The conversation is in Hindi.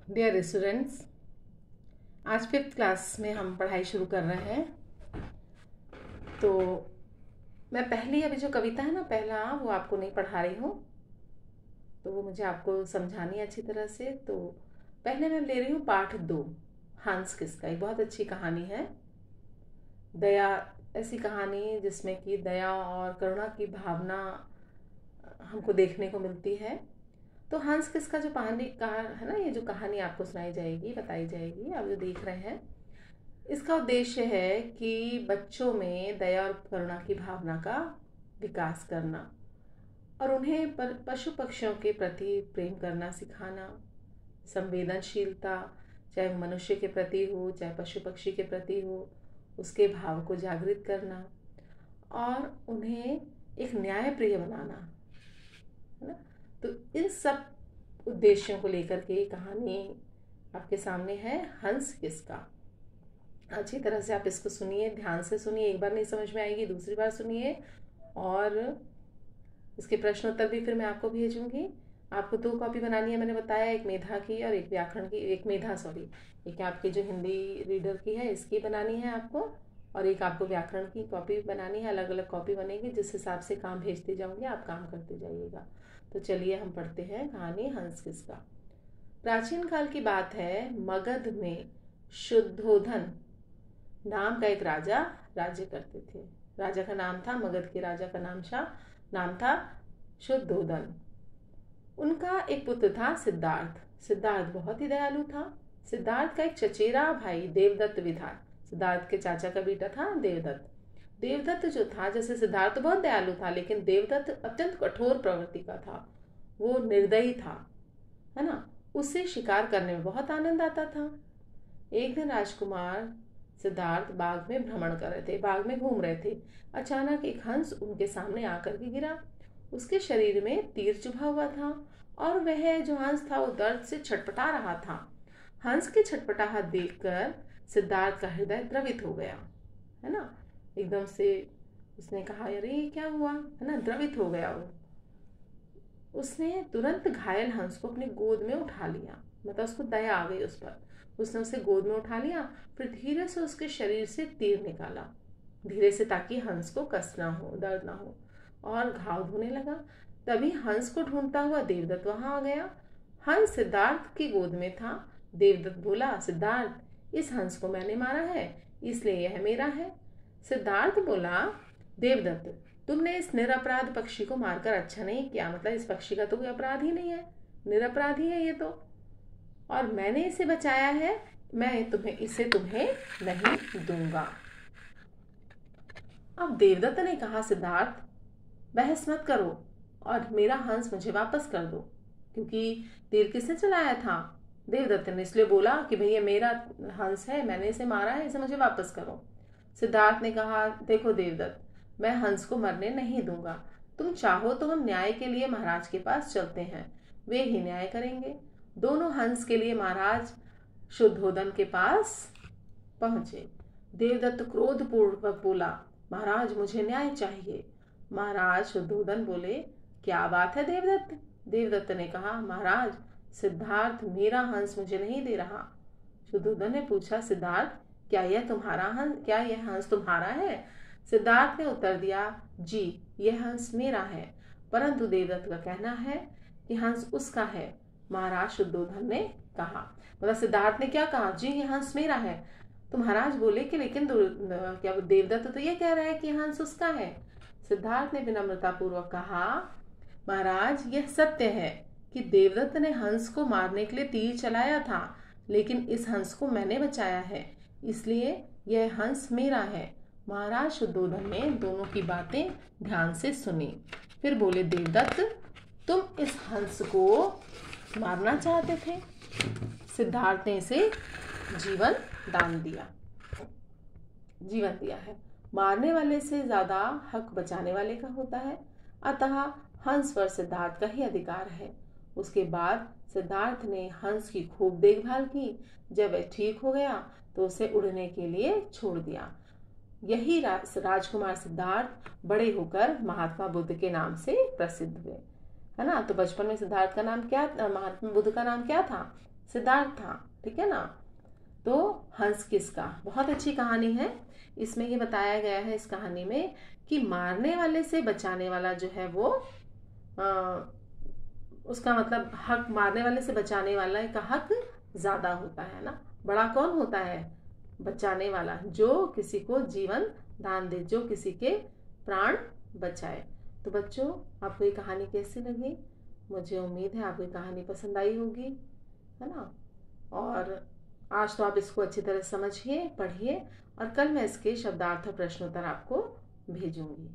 डियर स्टूडेंट्स, आज फिफ्थ क्लास में हम पढ़ाई शुरू कर रहे हैं। तो मैं पहली अभी जो कविता है ना, पहला वो आपको नहीं पढ़ा रही हूँ, तो वो मुझे आपको समझानी है अच्छी तरह से। तो पहले मैं ले रही हूँ पाठ 2, हंस किसका। एक बहुत अच्छी कहानी है, दया, ऐसी कहानी जिसमें कि दया और करुणा की भावना हमको देखने को मिलती है। तो हंस किसका जो कहानी कहा है ना, ये जो कहानी आपको सुनाई जाएगी, बताई जाएगी, आप जो देख रहे हैं, इसका उद्देश्य है कि बच्चों में दया और करुणा की भावना का विकास करना और उन्हें पशु पक्षियों के प्रति प्रेम करना सिखाना, संवेदनशीलता, चाहे मनुष्य के प्रति हो चाहे पशु पक्षी के प्रति हो, उसके भाव को जागृत करना और उन्हें एक न्यायप्रिय बनाना, है ना। तो इन सब उद्देश्यों को लेकर के कहानी आपके सामने है, हंस किसका। अच्छी तरह से आप इसको सुनिए, ध्यान से सुनिए, एक बार नहीं समझ में आएगी दूसरी बार सुनिए, और इसके प्रश्न उत्तर भी फिर मैं आपको भेजूंगी। आपको 2 कॉपी बनानी है, मैंने बताया, एक मेधा की और एक व्याकरण की, एक मेधा सॉरी, एक आपकी जो हिंदी रीडर की है इसकी बनानी है आपको, और एक आपको व्याकरण की कॉपी बनानी है। अलग अलग कॉपी बनेगी, जिस हिसाब से काम भेजते जाऊंगी आप काम करते जाइएगा। तो चलिए हम पढ़ते हैं कहानी हंस किसका। प्राचीन काल की बात है, मगध में शुद्धोधन नाम का एक राजा राज्य करते थे। राजा का नाम था, मगध के राजा का नाम था शुद्धोधन। उनका एक पुत्र था सिद्धार्थ। सिद्धार्थ बहुत ही दयालु था। सिद्धार्थ का एक चचेरा भाई देवदत्त भी था। सिद्धार्थ के चाचा का बेटा था देवदत्त। देवदत्त जो था, जैसे सिद्धार्थ तो बहुत दयालु था, लेकिन देवदत्त अत्यंत कठोर प्रवृत्ति का था। वो निर्दयी था, है ना। उससे शिकार करने में बहुत आनंद आता था। एक दिन राजकुमार सिद्धार्थ बाग में भ्रमण कर रहे थे, बाग में घूम रहे थे। अचानक एक हंस उनके सामने आकर के गिरा। उसके शरीर में तीर चुभा हुआ था और वह जो हंस था वो दर्द से छटपटा रहा था। हंस की छटपटाहट देखकर सिद्धार्थ का हृदय द्रवित हो गया, है ना। एकदम से उसने कहा, अरे ये क्या हुआ, है ना, द्रवित हो गया वो। उसने तुरंत घायल हंस को अपनी गोद में उठा लिया, मतलब उसको दया आ गई उस पर। उसने उसे गोद में उठा लिया, फिर धीरे से उसके शरीर से तीर निकाला, धीरे से, ताकि हंस को कष्ट ना हो, दर्द ना हो, और घाव धोने लगा। तभी हंस को ढूंढता हुआ देवदत्त वहां आ गया। हंस सिद्धार्थ की गोद में था। देवदत्त बोला, सिद्धार्थ, इस हंस को मैंने मारा है, इसलिए यह मेरा है। सिद्धार्थ बोला, देवदत्त, तुमने इस निरपराध पक्षी को मारकर अच्छा नहीं किया, मतलब इस पक्षी का तो कोई अपराध ही नहीं है, निरपराधी है ये तो, और मैंने इसे बचाया है, मैं तुम्हें नहीं दूंगा। अब देवदत्त ने कहा, सिद्धार्थ, बहस मत करो और मेरा हंस मुझे वापस कर दो। क्योंकि तीर किसने चलाया था? देवदत्त ने। इसलिए बोला कि भैया मेरा हंस है, मैंने इसे मारा है, इसे मुझे वापस करो। सिद्धार्थ ने कहा, देखो देवदत्त, मैं हंस को मरने नहीं दूंगा। तुम चाहो तो हम न्याय के लिए महाराज के पास चलते हैं, वे ही न्याय करेंगे। दोनों हंस के लिए महाराज शुद्धोधन के पास पहुंचे। देवदत्त क्रोधपूर्वक बोला, महाराज, मुझे न्याय चाहिए। महाराज शुद्धोधन बोले, क्या बात है देवदत्त? देवदत्त ने कहा, महाराज, सिद्धार्थ मेरा हंस मुझे नहीं दे रहा। शुद्धोधन ने पूछा, सिद्धार्थ, क्या यह हंस तुम्हारा है? सिद्धार्थ ने उत्तर दिया, जी, यह हंस मेरा है, परंतु देवदत्त का कहना है कि हंस उसका है। महाराज शुद्धोधन ने कहा, मतलब सिद्धार्थ ने क्या कहा, जी ये हंस मेरा है। तो महाराज बोले कि लेकिन क्या देवदत्त तो ये कह रहा है कि हंस उसका है। सिद्धार्थ ने विनम्रता पूर्वक कहा, महाराज, यह सत्य है कि देवदत्त ने हंस को मारने के लिए तीर चलाया था, लेकिन इस हंस को मैंने बचाया है, इसलिए यह हंस मेरा है। महाराज शुद्धोधन ने दोनों की बातें ध्यान से सुनी। फिर बोले, देवदत्त, तुम इस हंस को मारना चाहते थे। सिद्धार्थ ने इसे जीवन दिया है। मारने वाले से ज्यादा हक बचाने वाले का होता है, अतः हंस पर सिद्धार्थ का ही अधिकार है। उसके बाद सिद्धार्थ ने हंस की खूब देखभाल की। जब वह ठीक हो गया तो उसे उड़ने के लिए छोड़ दिया। यही राजकुमार सिद्धार्थ बड़े होकर महात्मा बुद्ध के नाम से प्रसिद्ध हुए, है ना। तो बचपन में सिद्धार्थ का नाम क्या, महात्मा बुद्ध का नाम क्या था? सिद्धार्थ था, ठीक है ना। तो हंस किसका, बहुत अच्छी कहानी है। इसमें ये बताया गया है इस कहानी में कि मारने वाले से बचाने वाला जो है वो उसका मतलब हक, मारने वाले से बचाने वाला का हक ज्यादा होता है ना। बड़ा कौन होता है, बचाने वाला, जो किसी को जीवन दान दे, जो किसी के प्राण बचाए। तो बच्चों, आपको ये कहानी कैसी लगी? मुझे उम्मीद है आपको ये कहानी पसंद आई होगी, है ना। और आज तो आप इसको अच्छी तरह समझिए, पढ़िए, और कल मैं इसके शब्दार्थ और प्रश्नोत्तर आपको भेजूंगी।